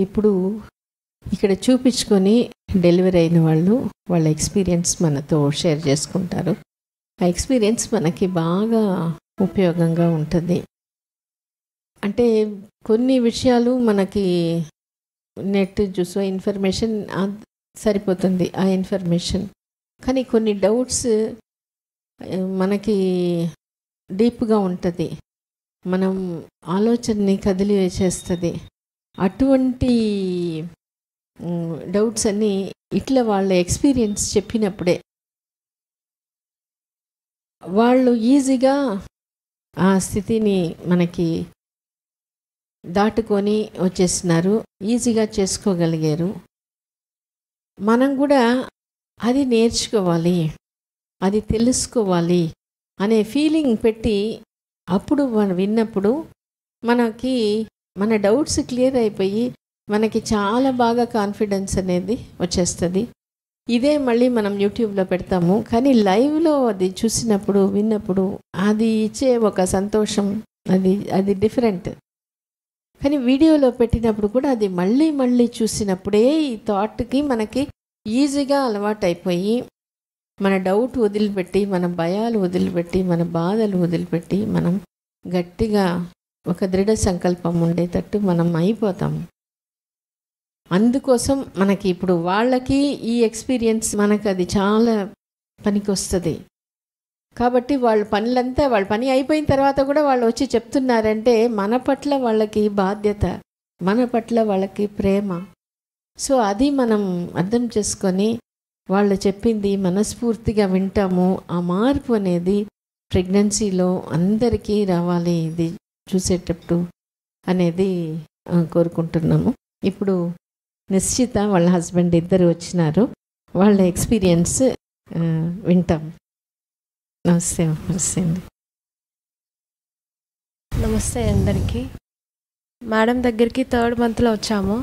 ఇప్పుడు ఇక్కడ చూపించుకొని డెలివరీ అయిన వాళ్ళు వాళ్ళ ఎక్స్పీరియన్స్ మనతో షేర్ చేసుకుంటారు. ఆ ఎక్స్పీరియన్స్ మనకి బాగా ఉపయోగంగా ఉంటుంది. అంటే కొన్ని విషయాలు మనకి నెట్ చూసో ఇన్ఫర్మేషన్ సరిపోతుంది ఆ ఇన్ఫర్మేషన్. కానీ కొన్ని డౌట్స్ మనకి డీప్గా ఉంటుంది, మనం ఆలోచనని కదిలివేసేస్తుంది. అటువంటి డౌట్స్ అన్నీ ఇట్లా వాళ్ళ ఎక్స్పీరియన్స్ చెప్పినప్పుడే వాళ్ళు ఈజీగా ఆ స్థితిని మనకి దాటుకొని వచ్చేస్తున్నారు, ఈజీగా చేసుకోగలిగారు. మనం కూడా అది నేర్చుకోవాలి, అది తెలుసుకోవాలి అనే ఫీలింగ్ పెట్టి అప్పుడు మనం విన్నప్పుడు మనకి మన డౌట్స్ క్లియర్ అయిపోయి మనకి చాలా బాగా కాన్ఫిడెన్స్ అనేది వచ్చేస్తుంది. ఇదే మళ్ళీ మనం యూట్యూబ్లో పెడతాము, కానీ లైవ్లో అది చూసినప్పుడు విన్నప్పుడు అది ఇచ్చే ఒక సంతోషం అది డిఫరెంట్. కానీ వీడియోలో పెట్టినప్పుడు కూడా అది మళ్ళీ మళ్ళీ చూసినప్పుడే ఈ థాట్కి మనకి ఈజీగా అలవాటు అయిపోయి మన డౌట్ వదిలిపెట్టి, మన భయాలు వదిలిపెట్టి, మన బాధలు వదిలిపెట్టి మనం గట్టిగా ఒక దృఢ సంకల్పం ఉండేటట్టు మనం అయిపోతాము. అందుకోసం మనకి ఇప్పుడు వాళ్ళకి ఈ ఎక్స్పీరియన్స్ మనకు అది చాలా పనికి వస్తుంది. కాబట్టి వాళ్ళ పని అయిపోయిన తర్వాత కూడా వాళ్ళు వచ్చి చెప్తున్నారంటే మన పట్ల వాళ్ళకి బాధ్యత, మన పట్ల వాళ్ళకి ప్రేమ. సో అది మనం అర్థం చేసుకొని వాళ్ళు చెప్పింది మనస్ఫూర్తిగా వింటాము. ఆ మార్పు అనేది ప్రెగ్నెన్సీలో అందరికీ రావాలి ఇది చూసేటప్పుడు అనేది కోరుకుంటున్నాము. ఇప్పుడు నిశ్చిత వాళ్ళ హస్బెండ్ ఇద్దరు వచ్చినారు, వాళ్ళ ఎక్స్పీరియన్స్ వింటాం. నమస్తే. నమస్తే అండి. నమస్తే అందరికీ. మేడం దగ్గరికి 3rd మంత్లో వచ్చాము.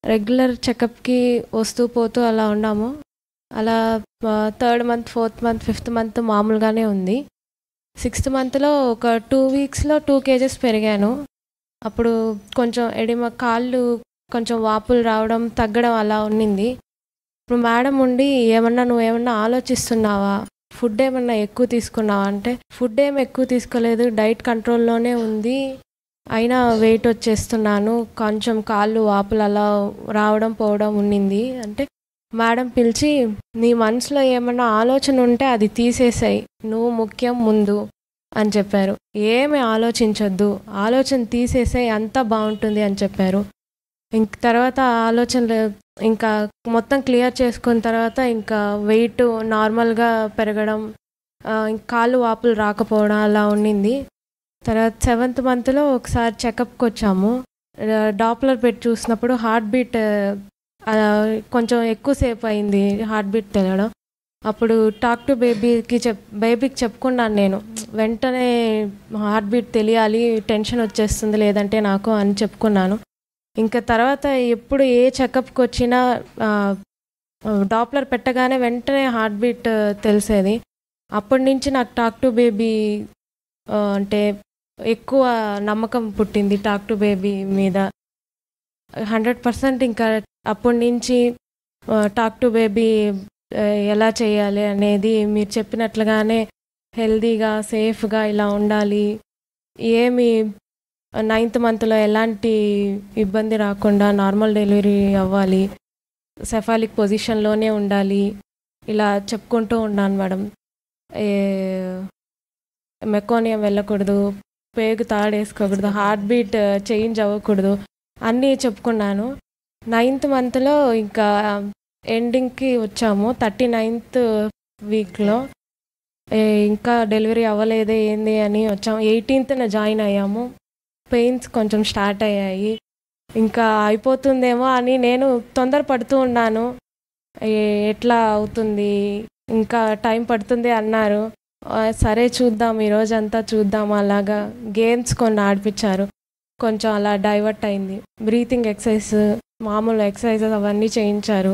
రెగ్యులర్ చెకప్కి వస్తూ పోతూ అలా ఉన్నాము. అలా 3rd month, 4th month, 5th month మామూలుగానే ఉంది. 6th మంత్లో ఒక 2 వీక్స్లో 2 kgs పెరిగాను. అప్పుడు కొంచెం కాళ్ళు కొంచెం వాపులు రావడం తగ్గడం అలా ఉన్నింది. ఇప్పుడు మేడం ఉండి నువ్వేమన్నా ఆలోచిస్తున్నావా, ఫుడ్ ఏమన్నా ఎక్కువ తీసుకున్నావా అంటే, ఫుడ్ ఏమి ఎక్కువ తీసుకోలేదు, డైట్ కంట్రోల్లోనే ఉంది, అయినా వెయిట్ వచ్చేస్తున్నాను, కొంచెం కాళ్ళు వాపులు అలా రావడం పోవడం ఉన్నింది అంటే, మేడం పిలిచి నీ మనసులో ఏమన్నా ఆలోచన ఉంటే అది తీసేసాయి, నువ్వు ముఖ్యం ముందు అని చెప్పారు. ఏమి ఆలోచించొద్దు, ఆలోచన తీసేసాయి, అంతా బాగుంటుంది అని చెప్పారు. ఇంక తర్వాత ఆలోచనలు ఇంకా మొత్తం క్లియర్ చేసుకున్న తర్వాత ఇంకా వెయిట్ నార్మల్గా పెరగడం, కాళ్ళు వాపులు రాకపోవడం అలా ఉండింది. తర్వాత 7th మంత్లో ఒకసారి చెకప్కి వచ్చాము. డాప్లర్ పెట్టి చూసినప్పుడు హార్ట్ బీట్ కొంచెం ఎక్కువసేపు అయింది హార్ట్ బీట్ తెలియడం. అప్పుడు టాక్ టు బేబీకి చెప్పుకున్నాను నేను, వెంటనే హార్ట్ బీట్ తెలియాలి, టెన్షన్ వచ్చేస్తుంది లేదంటే నాకు అని చెప్పుకున్నాను. ఇంకా తర్వాత ఎప్పుడు ఏ చెకప్కి వచ్చినా డాప్లర్ పెట్టగానే వెంటనే హార్ట్ బీట్ తెలిసేది. అప్పటి నుంచి నాకు టాక్ టు బేబీ అంటే ఎక్కువ నమ్మకం పుట్టింది, టాక్ టు బేబీ మీద 100%. ఇంకా అప్పటి నుంచి టాక్ టు బేబీ ఎలా చేయాలి అనేది మీరు చెప్పినట్లుగానే హెల్దీగా సేఫ్గా ఇలా ఉండాలి, ఏమి 9th మంత్లో ఎలాంటి ఇబ్బంది రాకుండా నార్మల్ డెలివరీ అవ్వాలి, సెఫాలిక్ పొజిషన్లోనే ఉండాలి, ఇలా చెప్పుకుంటూ ఉన్నాను మేడం. మెకోనియం వెళ్ళకూడదు, పేగు తాడేసుకోకూడదు, హార్ట్ బీట్ చేంజ్ అవ్వకూడదు అన్నీ చెప్పుకున్నాను. 9th మంత్లో ఇంకా ఎండింగ్కి వచ్చాము, 39th వీక్లో. ఇంకా డెలివరీ అవ్వలేదే ఏంది అని వచ్చాము. 18th జాయిన్ అయ్యాము. పెయిన్స్ కొంచెం స్టార్ట్ అయ్యాయి, ఇంకా అయిపోతుందేమో అని నేను తొందరపడుతూ ఉన్నాను. ఎట్లా అవుతుంది, ఇంకా టైం పడుతుంది అన్నారు. సరే చూద్దాం, ఈరోజంతా చూద్దాం. అలాగా గేమ్స్ కొన్ని ఆడిపించారు, కొంచెం అలా డైవర్ట్ అయింది. బ్రీతింగ్ ఎక్సర్సైజ్, మామూలు ఎక్సర్సైజెస్ అవన్నీ చేయించారు,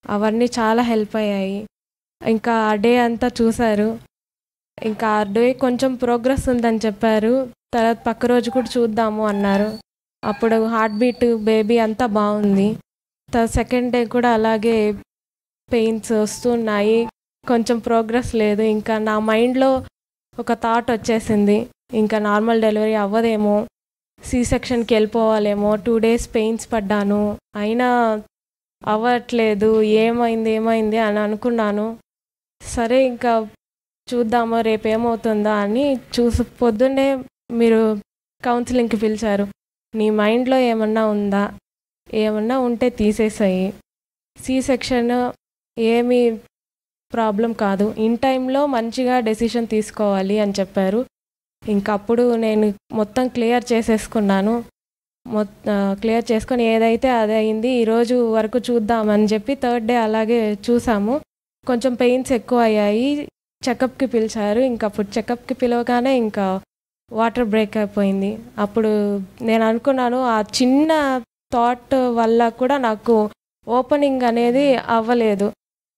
అవన్నీ చాలా హెల్ప్ అయ్యాయి. ఇంకా ఆ డే అంతా చూశారు. ఇంకా ఆ డే కొంచెం ప్రోగ్రెస్ ఉందని చెప్పారు. తర్వాత పక్క రోజు కూడా చూద్దాము అన్నారు. అప్పుడు హార్ట్ బీట్ బేబీ అంతా బాగుంది. సెకండ్ డే కూడా అలాగే పెయిన్స్ వస్తున్నాయి, కొంచెం ప్రోగ్రెస్ లేదు. ఇంకా నా మైండ్లో ఒక థాట్ వచ్చేసింది, ఇంకా నార్మల్ డెలివరీ అవ్వదేమో, సి సెక్షన్కి వెళ్ళిపోవాలేమో. 2 days పెయిన్స్ పడ్డాను, అయినా అవ్వట్లేదు, ఏమైంది అని అనుకున్నాను. సరే ఇంకా చూద్దాము రేపు ఏమవుతుందా అని పొద్దున్నే మీరు కౌన్సిలింగ్కి పిలిచారు. నీ మైండ్లో ఏమన్నా ఉందా, ఏమన్నా ఉంటే తీసేసాయి, సి సెక్షన్ ఏమీ ప్రాబ్లం కాదు, ఇన్ టైంలో మంచిగా డెసిషన్ తీసుకోవాలి అని చెప్పారు. ఇంకప్పుడు నేను మొత్తం క్లియర్ చేసేసుకున్నాను. క్లియర్ చేసుకొని ఏదైతే అదే అయింది, ఈరోజు వరకు చూద్దామని చెప్పి 3rd day అలాగే చూసాము. కొంచెం పెయిన్స్ ఎక్కువ అయ్యాయి, చెకప్కి పిలిచారు. ఇంకప్పుడు చెకప్కి పిలవగానే ఇంకా వాటర్ బ్రేక్ అయిపోయింది. అప్పుడు నేను అనుకున్నాను, ఆ చిన్న థాట్ వల్ల కూడా నాకు ఓపెనింగ్ అనేది అవ్వలేదు.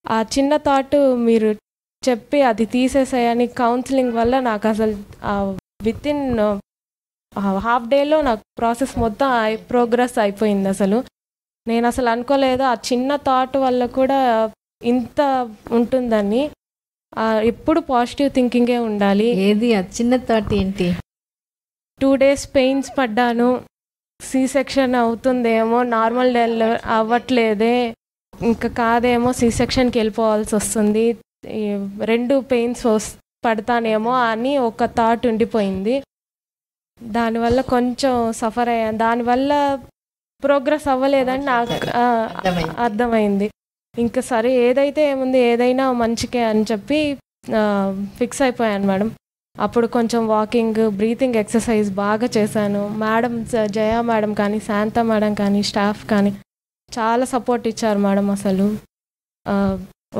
ఆ చిన్న థాట్ మీరు చెప్పి అది తీసేసాయని కౌన్సిలింగ్ వల్ల నాకు అసలు విత్ ఇన్ హాఫ్ డేలో నాకు ప్రాసెస్ మొత్తం ప్రోగ్రెస్ అయిపోయింది. అసలు నేను అసలు అనుకోలేదు ఆ చిన్న థాట్ వల్ల కూడా ఇంత ఉంటుందని. ఎప్పుడు పాజిటివ్ థింకింగే ఉండాలి. ఏది ఆ చిన్న థాట్ ఏంటి? 2 days పెయిన్స్ పడ్డాను, సి సెక్షన్ అవుతుందేమో, నార్మల్ డెలివరీ అవ్వట్లేదే, ఇంకా కాదేమో సి సెక్షన్కి వెళ్ళిపోవాల్సి వస్తుంది, 2 పెయిన్స్ పడతానేమో అని ఒక థాట్ ఉండిపోయింది. దానివల్ల కొంచెం సఫర్ అయ్యాను, దానివల్ల ప్రోగ్రెస్ అవ్వలేదని నాకు అర్థమైంది. ఇంకా సరే ఏదైతే ఏముంది, ఏదైనా మంచికే అని చెప్పి ఫిక్స్ అయిపోయాను మేడం. అప్పుడు కొంచెం వాకింగ్, బ్రీతింగ్ ఎక్సర్సైజ్ బాగా చేశాను. మేడం జయ మేడం కానీ, శాంత మేడం కానీ, స్టాఫ్ కానీ చాలా సపోర్ట్ ఇచ్చారు మేడం. అసలు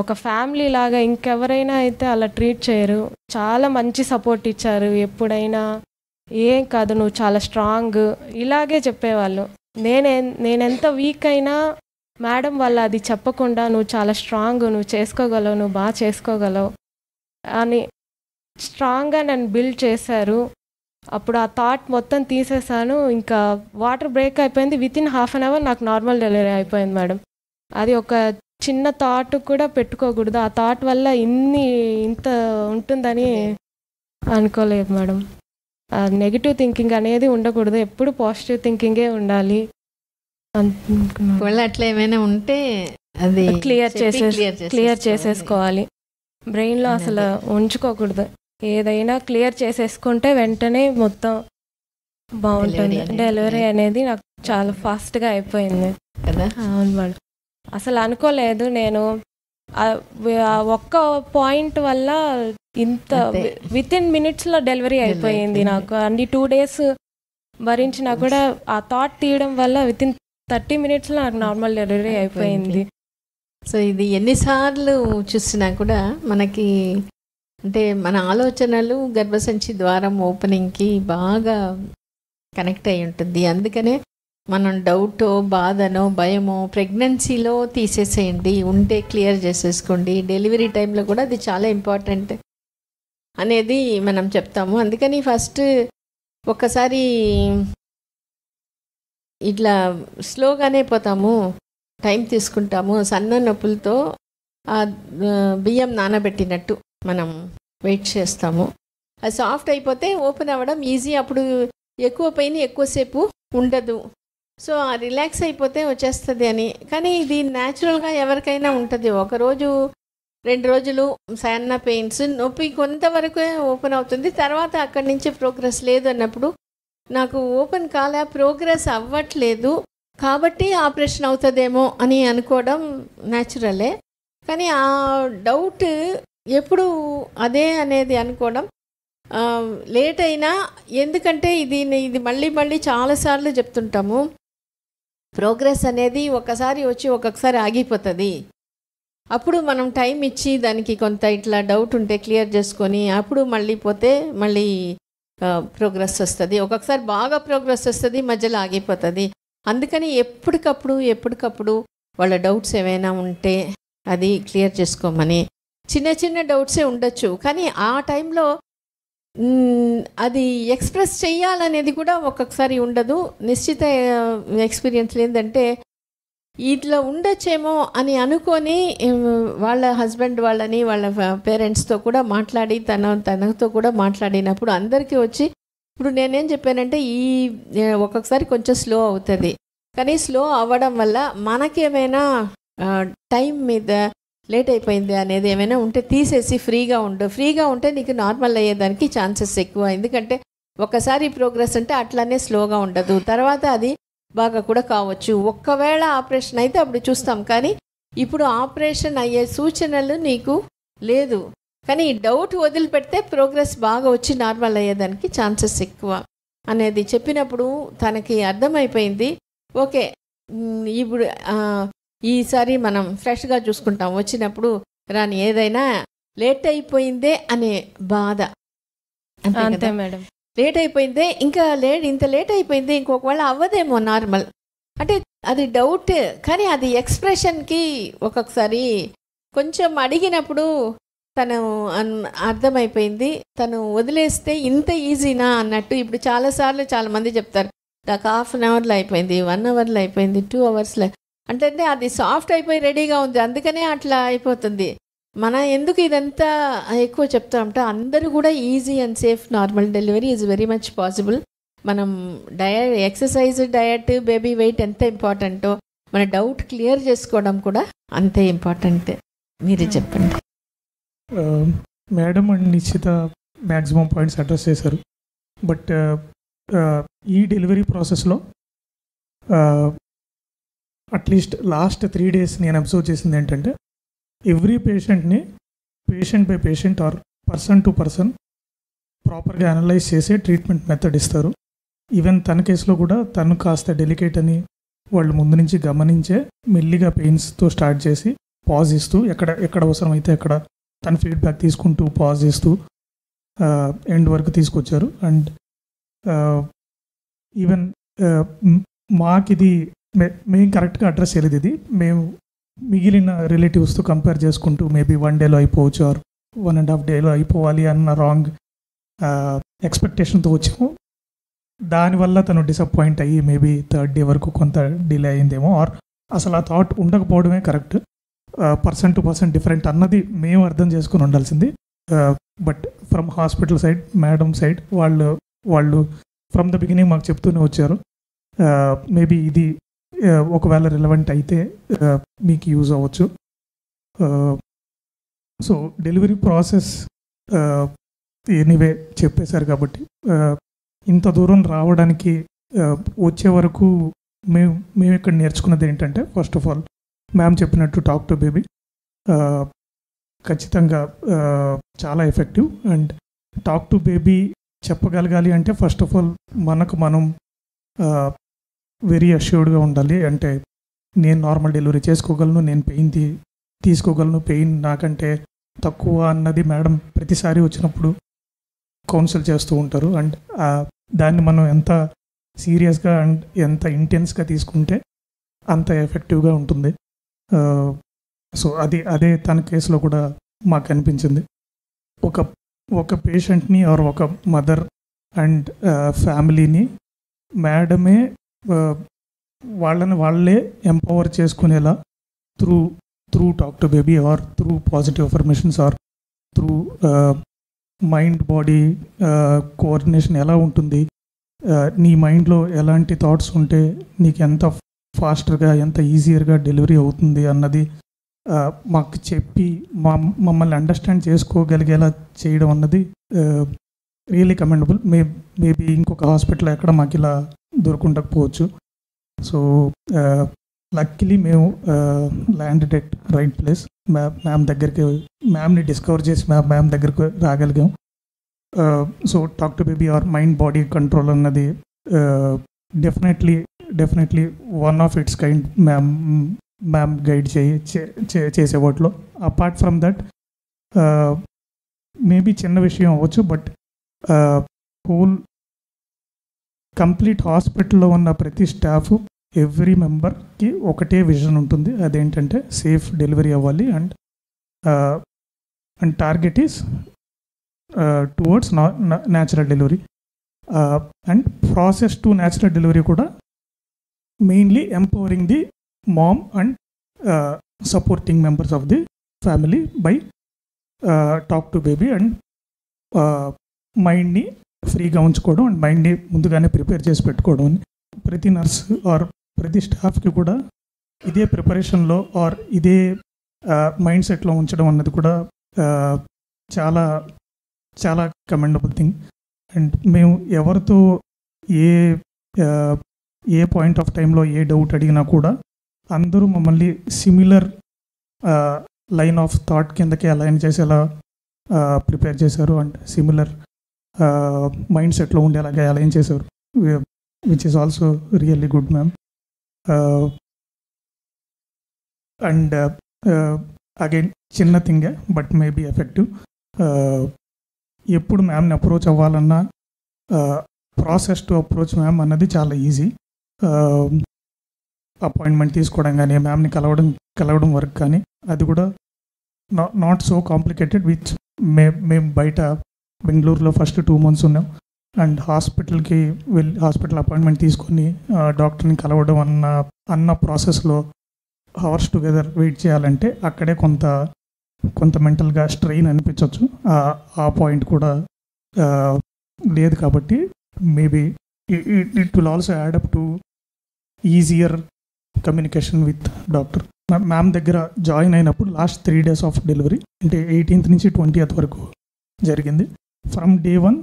ఒక ఫ్యామిలీ లాగా ఇంకెవరైనా అయితే అలా ట్రీట్ చేయరు. చాలా మంచి సపోర్ట్ ఇచ్చారు. ఎప్పుడైనా ఏం కాదు, నువ్వు చాలా స్ట్రాంగ్, ఇలాగే చెప్పేవాళ్ళు. నేనెంత వీక్ అయినా మేడం వాళ్ళు అది చెప్పకుండా, నువ్వు చాలా స్ట్రాంగ్, నువ్వు చేసుకోగలవు, నువ్వు బాగా చేసుకోగలవు అని స్ట్రాంగ్గా నన్ను బిల్డ్ చేశారు. అప్పుడు ఆ థాట్ మొత్తం తీసేసాను. ఇంకా వాటర్ బ్రేక్ అయిపోయింది, within half an hour నాకు నార్మల్ డెలివరీ అయిపోయింది మేడం. అది ఒక చిన్న థాట్ కూడా పెట్టుకోకూడదు, ఆ థాట్ వల్ల ఇంత ఉంటుందని అనుకోలేదు మేడం. నెగిటివ్ థింకింగ్ అనేది ఉండకూడదు, ఎప్పుడు పాజిటివ్ థింకింగే ఉండాలి. అట్లా ఏమైనా ఉంటే అది క్లియర్ చేసేసుకోవాలి. బ్రెయిన్లో అసలు ఉంచుకోకూడదు, ఏదైనా క్లియర్ చేసేసుకుంటే వెంటనే మొత్తం బాగుంటుంది. డెలివరీ అనేది నాకు చాలా ఫాస్ట్గా అయిపోయింది కదా. అవును మేడం, అసలు అనుకోలేదు నేను. ఒక్క పాయింట్ వల్ల ఇంత విత్ ఇన్ మినిట్స్లో డెలివరీ అయిపోయింది నాకు. అన్ని 2 days భరించినా కూడా ఆ థాట్ తీయడం వల్ల విత్ ఇన్ 30 minutes నాకు నార్మల్ డెలివరీ అయిపోయింది. సో ఇది ఎన్నిసార్లు చూసినా కూడా మనకి అంటే మన ఆలోచనలు గర్భసంచి ద్వారం ఓపెనింగ్కి బాగా కనెక్ట్ అయి ఉంటుంది. అందుకనే మనం డౌటో, బాధనో, భయమో ప్రెగ్నెన్సీలో తీసేసేయండి, ఉంటే క్లియర్ చేసేసుకోండి. డెలివరీ టైంలో కూడా అది చాలా ఇంపార్టెంట్ అనేది మనం చెప్తాము. అందుకని ఫస్ట్ ఒక్కసారి ఇట్లా స్లోగానే పోతాము, టైం తీసుకుంటాము. సన్న నొప్పులతో బియ్యం నానబెట్టినట్టు మనం వెయిట్ చేస్తాము. అది సాఫ్ట్ అయిపోతే ఓపెన్ అవ్వడం ఈజీ. అప్పుడు ఎక్కువ పెయిన్ ఎక్కువసేపు ఉండదు. సో ఆ రిలాక్స్ అయిపోతే వచ్చేస్తుంది అని. కానీ ఇది న్యాచురల్గా ఎవరికైనా ఉంటుంది. 1 రోజు 2 రోజులు సన్న పెయిన్స్, నొప్పి కొంతవరకు ఓపెన్ అవుతుంది. తర్వాత అక్కడి నుంచి ప్రోగ్రెస్ లేదు అన్నప్పుడు నాకు ఓపెన్ కాలే, ప్రోగ్రెస్ అవ్వట్లేదు కాబట్టి ఆపరేషన్ అవుతుందేమో అని అనుకోవడం న్యాచురలే. కానీ ఆ డౌట్ ఎప్పుడు అదే అనేది అనుకోవడం లేట్ అయినా, ఎందుకంటే ఇది మళ్ళీ చాలాసార్లు చెప్తుంటాము. ప్రోగ్రెస్ అనేది ఒకసారి వచ్చి ఒక్కొక్కసారి ఆగిపోతుంది. అప్పుడు మనం టైం ఇచ్చి దానికి కొంత ఇట్లా డౌట్ ఉంటే క్లియర్ చేసుకొని అప్పుడు మళ్ళీ పోతే మళ్ళీ ప్రోగ్రెస్ వస్తుంది. ఒక్కొక్కసారి బాగా ప్రోగ్రెస్ వస్తుంది, మధ్యలో ఆగిపోతుంది. అందుకని ఎప్పటికప్పుడు వాళ్ళ డౌట్స్ ఏమైనా ఉంటే అది క్లియర్ చేసుకోమని. చిన్న డౌట్సే ఉండొచ్చు, కానీ ఆ టైంలో అది ఎక్స్‌ప్రెస్ చెయ్యాలనేది కూడా ఒక్కొక్కసారి ఉండదు. నిశ్చిత ఎక్స్‌పీరియన్స్ ఏందంటే, ఇట్లా ఉండొచ్చేమో అని అనుకోని వాళ్ళ హస్బెండ్ వాళ్ళని, వాళ్ళ పేరెంట్స్‌తో కూడా మాట్లాడి తనతో కూడా మాట్లాడినప్పుడు అందరికీ వచ్చి ఇప్పుడు నేనేం చెప్పానంటే, ఒక్కొక్కసారి కొంచెం స్లో అవుతది. కానీ స్లో అవ్వడం వల్ల మనకేమైనా టైం మీద లేట్ అయిపోయింది అనేది ఏమైనా ఉంటే తీసేసి ఫ్రీగా ఉంటే నీకు నార్మల్ అయ్యేదానికి ఛాన్సెస్ ఎక్కువ. ఎందుకంటే ఒకసారి ప్రోగ్రెస్ అంటే అట్లానే స్లోగా ఉండదు, తర్వాత అది బాగా కూడా కావచ్చు. ఒక్కవేళ ఆపరేషన్ అయితే అప్పుడు చూస్తాం, కానీ ఇప్పుడు ఆపరేషన్ అయ్యే సూచనలు నీకు లేదు. కానీ ఈ డౌట్ వదిలిపెడితే ప్రోగ్రెస్ బాగా వచ్చి నార్మల్ అయ్యేదానికి ఛాన్సెస్ ఎక్కువ అనేది చెప్పినప్పుడు తనకి అర్థమైపోయింది. ఓకే, ఇప్పుడు ఈసారి మనం ఫ్రెష్గా చూసుకుంటాం, వచ్చినప్పుడు రాని ఏదైనా లేట్ అయిపోయిందే అనే బాధ. అంతే మేడం. లేట్ అయిపోయిందే, ఇంకా ఇంత లేట్ అయిపోయింది, ఇంకొకవేళ అవ్వదేమో నార్మల్ అంటే అది డౌట్. కానీ అది ఎక్స్ప్రెషన్కి ఒక్కొక్కసారి కొంచెం అడిగినప్పుడు తను అర్థమైపోయింది. తను వదిలేస్తే ఇంత ఈజీనా అన్నట్టు. ఇప్పుడు చాలాసార్లు చాలామంది చెప్తారు, నాకు హాఫ్ అన్ అవర్లో అయిపోయింది, 1 అవర్లో అయిపోయింది, 2 అవర్స్లో అంటే అది సాఫ్ట్ అయిపోయి రెడీగా ఉంది, అందుకనే అట్లా అయిపోతుంది. మనం ఎందుకు ఇదంతా ఎక్కువ చెప్తామంటే, అందరూ కూడా easy and safe normal delivery is very much possible. మనం ఎక్సర్సైజ్, డయట్, బేబీ వెయిట్ ఎంత ఇంపార్టెంటో మన డౌట్ క్లియర్ చేసుకోవడం కూడా అంతే ఇంపార్టెంట్. మీరే చెప్పండి. Madam and Nischitha maximum points address చేశారు. బట్ ఈ డెలివరీ ప్రాసెస్లో అట్లీస్ట్ లాస్ట్ 3 days నేను అబ్జర్వ్ చేసింది ఏంటంటే, ఎవ్రీ పేషెంట్ని patient by patient or person to person ప్రాపర్గా అనలైజ్ చేసే ట్రీట్మెంట్ మెథడ్ ఇస్తారు. ఈవెన్ తన కేసులో కూడా తను కాస్త డెలికేట్ అని వాళ్ళు ముందు నుంచి గమనించే మెల్లిగా పెయిన్స్తో స్టార్ట్ చేసి పాజ్ ఇస్తూ ఎక్కడ అవసరమైతే అక్కడ తన ఫీడ్బ్యాక్ తీసుకుంటూ పాజ్ ఇస్తూ ఎండ్ వరకు తీసుకొచ్చారు. అండ్ ఈవెన్ మాకు ఇది మేము కరెక్ట్గా అడ్రస్ చేయలేదు. ఇది మేము మిగిలిన రిలేటివ్స్తో కంపేర్ చేసుకుంటూ మేబీ 1 day అయిపోవచ్చు ఆర్ 1.5 days అయిపోవాలి అన్న రాంగ్ ఎక్స్పెక్టేషన్తో వచ్చాము. దానివల్ల తను డిసప్పాయింట్ అయ్యి మేబీ 3rd day వరకు కొంత డిలే అయిందేమో, ఆర్ అసలు ఆ థాట్ ఉండకపోవడమే correct. Person to person different అన్నది మేము అర్థం చేసుకుని ఉండాల్సింది. But from hospital side, madam side వాళ్ళు ఫ్రమ్ ద బిగినింగ్ మాకు చెప్తూనే వచ్చారు, మేబీ ఇది ఒకవేళ రిలవెంట్ అయితే మీకు యూజ్ అవ్వచ్చు. సో డెలివరీ ప్రాసెస్ ఎనీవే చెప్పేశారు కాబట్టి ఇంత దూరం రావడానికి వచ్చే వరకు మేము ఇక్కడ నేర్చుకున్నది ఏంటంటే, ఫస్ట్ ఆఫ్ ఆల్ మ్యామ్ చెప్పినట్టు టాక్ టు బేబీ ఖచ్చితంగా చాలా effective. And talk to baby చెప్పగలగాలి అంటే ఫస్ట్ ఆఫ్ ఆల్ మనం వెరీ అష్యూర్డ్గా ఉండాలి. అంటే నేను నార్మల్ డెలివరీ చేసుకోగలను, నేను పెయిన్ తీసుకోగలను, పెయిన్ నాకంటే తక్కువ అన్నది మేడం ప్రతిసారి వచ్చినప్పుడు కౌన్సిల్ చేస్తూ ఉంటారు. అండ్ దాన్ని మనం ఎంత సీరియస్గా అండ్ ఎంత ఇంటెన్స్గా తీసుకుంటే అంత ఎఫెక్టివ్గా ఉంటుంది. సో అదే తన కేసులో కూడా మాకు అనిపించింది. ఒక పేషెంట్ని ఆర్ ఒక మదర్ అండ్ ఫ్యామిలీని మేడమే వాళ్ళే ఎంపవర్ చేసుకునేలా through talk to baby or through positive affirmations or through mind body coordination ఎలా ఉంటుంది, నీ మైండ్లో ఎలాంటి థాట్స్ ఉంటే నీకు ఎంత ఫాస్టర్గా ఎంత ఈజియర్గా డెలివరీ అవుతుంది అన్నది మాకు చెప్పి మమ్మల్ని అండర్స్టాండ్ చేసుకోగలిగేలా చేయడం అన్నది రియలీ కమెండబుల్. మేబీ ఇంకొక హాస్పిటల్ ఎక్కడ మాకు ఇలా దొరకుండకపోవచ్చు. సో లక్కీలీ మేము landed at right place. Ma'am దగ్గరికి మ్యామ్ని డిస్కవర్ చేసి మ్యామ్ దగ్గరకు రాగలిగాం. So talk to baby or mind body control అన్నది definitely one of its kind ma'am guide చేసే వాటిలో. అపార్ట్ ఫ్రమ్ దట్ మేబీ చిన్న విషయం అవ్వచ్చు, బట్ హోల్ కంప్లీట్ హాస్పిటల్లో ఉన్న ప్రతి స్టాఫ్ ఎవ్రీ మెంబర్కి ఒకటే విజన్ ఉంటుంది. అదేంటంటే సేఫ్ డెలివరీ అవ్వాలి. And target is towards natural delivery. And process to natural delivery కూడా mainly empowering the mom and supporting members of the family by talk to baby and మైండ్ని ఫ్రీగా ఉంచుకోవడం and మైండ్ని ముందుగానే ప్రిపేర్ చేసి పెట్టుకోవడం అని ప్రతి నర్స్ ఆర్ ప్రతి స్టాఫ్కి కూడా ఇదే ప్రిపరేషన్లో ఆర్ ఇదే మైండ్ సెట్లో ఉంచడం అన్నది కూడా చాలా చాలా కమెండబుల్ థింగ్. అండ్ మేము ఎవరితో ఏ పాయింట్ ఆఫ్ టైంలో ఏ డౌట్ అడిగినా కూడా అందరూ మమ్మల్ని సిమిలర్ లైన్ ఆఫ్ థాట్ కిందకి అలైన్ చేసేలా ప్రిపేర్ చేశారు అండ్ సిమిలర్ మైండ్ సెట్లో ఉండేలాగా అలైన్ చేశారు, which is also really good ma'am. And again చిన్న థింగే బట్ మే బీ ఎఫెక్టివ్. ఎప్పుడు మ్యామ్ని అప్రోచ్ అవ్వాలన్నా ప్రాసెస్ టు అప్రోచ్ మ్యామ్ అన్నది చాలా ఈజీ. అపాయింట్మెంట్ తీసుకోవడం కానీ మ్యామ్ని కలవడం వరకు కానీ అది కూడా నాట్ సో కాంప్లికేటెడ్. విచ్ మేము బయట బెంగళూరులో ఫస్ట్ 2 months ఉన్నాం అండ్ హాస్పిటల్కి వెళ్ళి హాస్పిటల్ అపాయింట్మెంట్ తీసుకొని డాక్టర్ని కలవడం అన్న ప్రాసెస్లో అవర్స్ టుగెదర్ వెయిట్ చేయాలంటే అక్కడే కొంత మెంటల్గా స్ట్రెయిన్ అనిపించవచ్చు. ఆ పాయింట్ కూడా లేదు కాబట్టి maybe it will also add up to easier communication with doctor. Ma'am దగ్గర జాయిన్ అయినప్పుడు లాస్ట్ 3 days ఆఫ్ డెలివరీ అంటే 18th నుంచి 20th వరకు జరిగింది. ఫ్రమ్ day 1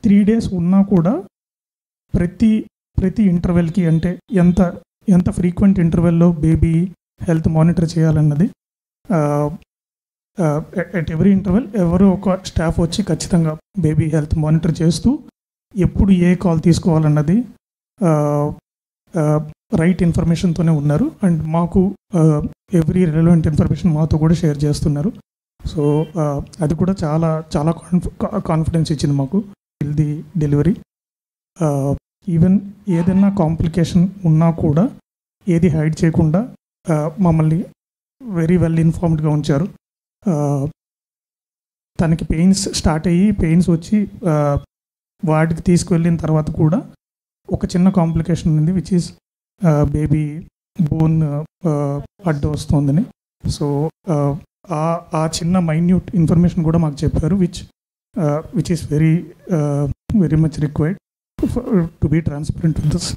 3 days ఉన్నా కూడా ప్రతి ఇంటర్వెల్కి అంటే ఎంత ఫ్రీక్వెంట్ ఇంటర్వెల్లో బేబీ హెల్త్ మానిటర్ చేయాలన్నది ఎట్ ఎవ్రీ ఇంటర్వెల్ ఎవరో ఒక స్టాఫ్ వచ్చి ఖచ్చితంగా బేబీ హెల్త్ మానిటర్ చేస్తూ ఎప్పుడు ఏ కాల్ తీసుకోవాలన్నది రైట్ ఇన్ఫర్మేషన్తోనే ఉన్నారు అండ్ మాకు ఎవ్రీ రిలవెంట్ ఇన్ఫర్మేషన్ మాతో కూడా షేర్ చేస్తున్నారు. సో అది కూడా చాలా చాలా కాన్ఫిడెన్స్ ఇచ్చింది మాకు ది డెలివరీ. ఈవెన్ ఏదైనా కాంప్లికేషన్ ఉన్నా కూడా ఏది హైడ్ చేయకుండా మమ్మల్ని వెరీ వెల్ ఇన్ఫార్మ్డ్గా ఉంచారు. తనకి పెయిన్స్ స్టార్ట్ అయ్యి పెయిన్స్ వచ్చి వార్డుకి తీసుకువెళ్ళిన తర్వాత కూడా ఒక చిన్న కాంప్లికేషన్ ఉంది విచ్ ఈస్ బేబీ బోన్ అడ్డు వస్తుందని. సో ఆ చిన్న మైన్యూట్ ఇన్ఫర్మేషన్ కూడా మాకు చెప్పారు which is very much required to be transparent with this.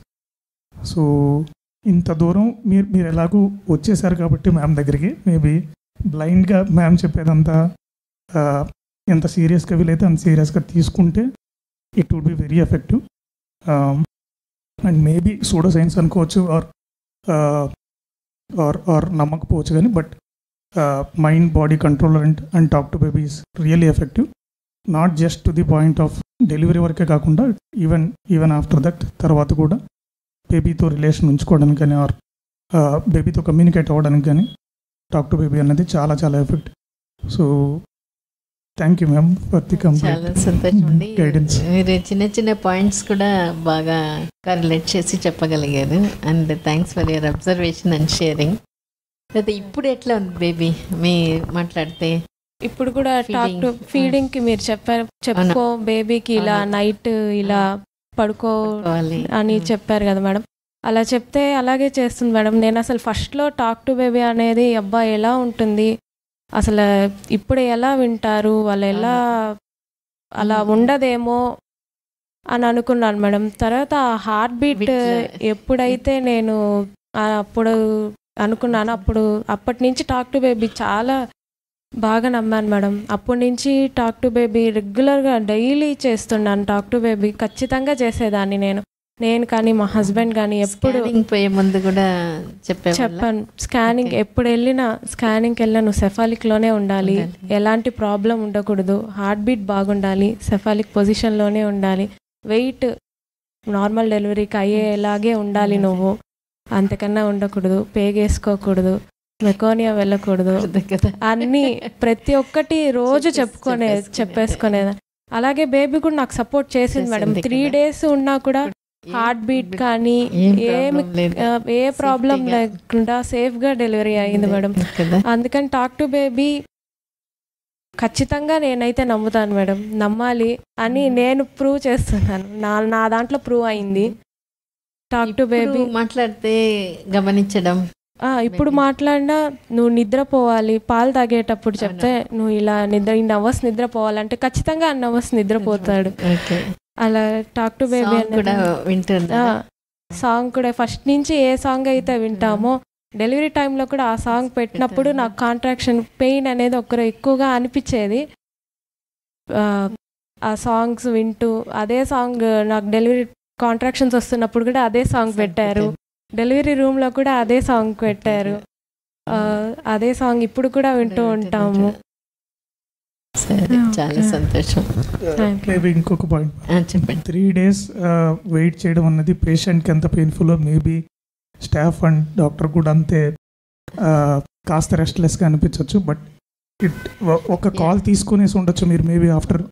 So ఇంత దూరం మీరు ఎలాగూ వచ్చేసారు కాబట్టి మ్యామ్ దగ్గరికి మేబీ బ్లైండ్గా మ్యామ్ చెప్పేదంతా ఎంత సీరియస్గా వీలైతే అంత సీరియస్గా తీసుకుంటే it would be very effective. And maybe pseudo science అనుకోవచ్చు ఆర్ నమ్మకపోవచ్చు కానీ but mind body controller and talk to baby is really effective. Not just to the point of delivery వరకే కాకుండా ఈవెన్ ఆఫ్టర్ దట్ తర్వాత కూడా బేబీతో relation ఉంచుకోవడానికి కానీ are బేబీతో communicate అవ్వడానికి కానీ టాక్ టు బేబీ అన్నది చాలా చాలా effective. So thank you ma'am for the చాలా సంతోషం అండి. గైడెన్స్. మీరు చిన్న చిన్న పాయింట్స్ కూడా బాగా కరిలేట్ చేసి చెప్పగలిగారు and thanks for your observation and sharing. అయితే ఇప్పుడు ఎట్లా ఉంది బేబీ మీ మాట్లాడితే? ఇప్పుడు కూడా టాక్ టు ఫీడింగ్కి మీరు చెప్పుకో బేబీకి ఇలా నైట్ ఇలా పడుకోవాలి అని చెప్పారు కదా మేడం. అలా చెప్తే అలాగే చేస్తుంది మేడం. నేను అసలు ఫస్ట్లో టాక్ టు బేబీ అనేది అబ్బా ఎలా ఉంటుంది అసలు ఇప్పుడు ఎలా వింటారు వాళ్ళు ఎలా అలా ఉండదేమో అని అనుకున్నాను మేడం. తర్వాత హార్ట్ బీట్ ఎప్పుడైతే నేను అప్పుడు అనుకున్నాను అప్పటి నుంచి టాక్ టు బేబీ చాలా బాగా నమ్మాను మేడం. అప్పటి నుంచి టాక్ టు బేబీ రెగ్యులర్గా డైలీ చేస్తున్నాను. టాక్ టు బేబీ ఖచ్చితంగా చేసేదాన్ని నేను కానీ మా హస్బెండ్ కానీ ఎప్పుడు పోయే ముందు కూడా చెప్పాను స్కానింగ్ ఎప్పుడు వెళ్ళినా స్కానింగ్కి నువ్వు సెఫాలిక్లోనే ఉండాలి, ఎలాంటి ప్రాబ్లం ఉండకూడదు, హార్ట్ బీట్ బాగుండాలి, సెఫాలిక్ పొజిషన్లోనే ఉండాలి, వెయిట్ నార్మల్ డెలివరీకి అయ్యేలాగే ఉండాలి, నువ్వు అంతకన్నా ఉండకూడదు, పేగేసుకోకూడదు, మెకోనియా వెళ్ళకూడదు, అన్నీ ప్రతి ఒక్కటి రోజు చెప్పేసుకునేది. అలాగే బేబీ కూడా నాకు సపోర్ట్ చేసింది మేడం. 3 days ఉన్నా కూడా హార్ట్ బీట్ కానీ ఏ ప్రాబ్లం లేకుండా సేఫ్గా డెలివరీ అయింది మేడం. అందుకని టాక్ టు బేబీ ఖచ్చితంగా నేనైతే నమ్ముతాను మేడం, నమ్మాలి అని నేను ప్రూవ్ చేస్తున్నాను. నా దాంట్లో ప్రూవ్ అయింది. టాక్ టు బేబీ మాట్లాడితే గమనించడం, ఇప్పుడు మాట్లాడినా నువ్వు నిద్రపోవాలి, పాలు తాగేటప్పుడు చెప్తే నువ్వు ఇలా ఇన్ని అవర్స్ నిద్రపోవాలంటే ఖచ్చితంగా అన్ని అవర్స్ నిద్రపోతాడు. అలా టాక్ టు బేబీ సాంగ్ కూడా ఫస్ట్ నుంచి ఏ సాంగ్ అయితే వింటామో డెలివరీ టైంలో కూడా ఆ సాంగ్ పెట్టినప్పుడు నాకు కాంట్రాక్షన్ పెయిన్ అనేది ఎక్కువగా అనిపించేది. ఆ సాంగ్స్ వింటూ అదే సాంగ్ నాకు డెలివరీ కాంట్రాక్షన్స్ వస్తున్నప్పుడు కూడా అదే సాంగ్ పెట్టారు. డెలివరీ రూమ్లో కూడా అదే సాంగ్ పెట్టారు. అదే సాంగ్ ఇప్పుడు కూడా వింటూ ఉంటాము. చాలా సంతోషం. మేబీ ఇంకొక పాయింట్ చెప్పండి. 3 days వెయిట్ చేయడం అన్నది పేషెంట్కి ఎంత పెయిన్ఫుల్లో మేబీ స్టాఫ్ అండ్ డాక్టర్ కూడా అంతే కాస్త రెస్ట్లెస్గా అనిపించవచ్చు. బట్ ఒక కాల్ తీసుకునేసి ఉండొచ్చు మీరు మేబీ ఆఫ్టర్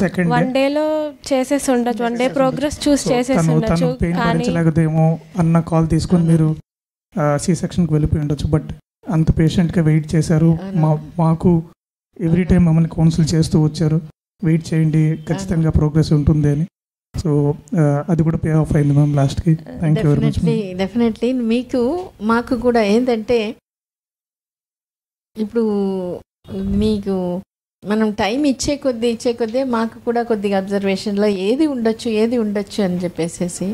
సెకండ్ వన్ డేలో చేసేసి ఉండొచ్చు, వన్ డే ప్రోగ్రెస్ చూసి చేసేసి ఉండొచ్చు. పెయిన్ భరించలేకపోతేమో అన్న కాల్ తీసుకొని మీరు సి సెక్షన్కి వెళ్ళిపోయి ఉండొచ్చు. బట్ అంత పేషెంట్గా వెయిట్ చేశారు. మాకు ఎవ్రీ టైం మమ్మల్ని కౌన్సిల్ చేస్తూ వచ్చారు, వెయిట్ చేయండి ఖచ్చితంగా ప్రోగ్రెస్ ఉంటుంది అని. సో అది కూడా పే ఆఫ్ అయింది మ్యామ్ లాస్ట్కి. Thank you very much. Definitely మాకు కూడా ఏంటంటే ఇప్పుడు మీకు మనం టైం ఇచ్చే కొద్దీ మాకు కూడా కొద్దిగా అబ్జర్వేషన్లో ఏది ఉండొచ్చు అని చెప్పేసి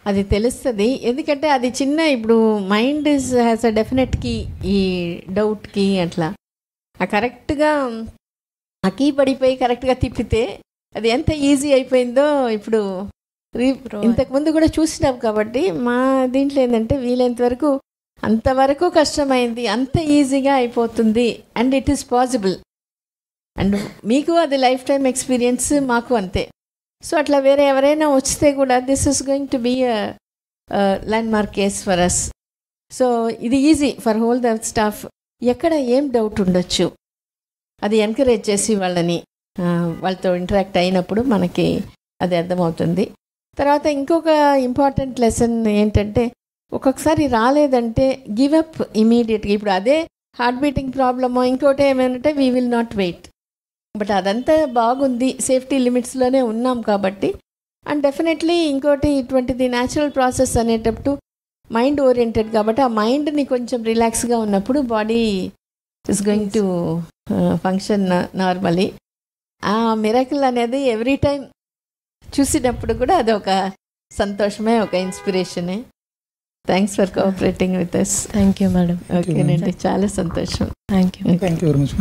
అది తెలుస్తుంది. ఎందుకంటే అది చిన్న ఇప్పుడు మైండ్ హ్యాస్ అ డెఫినెట్కి ఈ డౌట్కి అట్లా కరెక్ట్గా ఆ కీ పడిపోయి కరెక్ట్గా తిప్పితే అది ఎంత ఈజీ అయిపోయిందో ఇప్పుడు ఇంతకుముందు కూడా చూసినాం. కాబట్టి మా దీంట్లో ఏంటంటే వీలైనంత వరకు అంతవరకు కష్టమైంది అంత ఈజీగా అయిపోతుంది. And it is possible. And మీకు అది లైఫ్ టైం ఎక్స్పీరియన్స్, మాకు అంతే. సో అట్లా వేరే ఎవరైనా వస్తే కూడా this is going to be landmark case for us. So ఇది easy for whole the staff. ఎక్కడ ఏం డౌట్ ఉండొచ్చు అది ఎంకరేజ్ చేసి వాళ్ళతో ఇంటరాక్ట్ అయినప్పుడు మనకి అది అర్థమవుతుంది. తర్వాత ఇంకొక ఇంపార్టెంట్ లెసన్ ఏంటంటే ఒక్కొక్కసారి రాలేదంటే గివ్ అప్ ఇమీడియట్గా. ఇప్పుడు అదే హార్ట్ బీటింగ్ ప్రాబ్లమో ఇంకోటి ఏమైనా we will not wait. But అదంతా బాగుంది, సేఫ్టీ లిమిట్స్లోనే ఉన్నాం కాబట్టి. అండ్ డెఫినెట్లీ ఇంకోటి ఇటువంటిది న్యాచురల్ ప్రాసెస్ అనేటప్పుడు మైండ్ ఓరియంటెడ్ కాబట్టి ఆ మైండ్ని కొంచెం రిలాక్స్గా ఉన్నప్పుడు body is going to function normally. ఆ మిరకిల్ అనేది ఎవ్రీ టైం చూసినప్పుడు కూడా అది ఒక సంతోషమే, ఒక ఇన్స్పిరేషనే. Thanks for cooperating with us. Thank you madam. ఓకేనండి, చాలా సంతోషం. Thank you very much.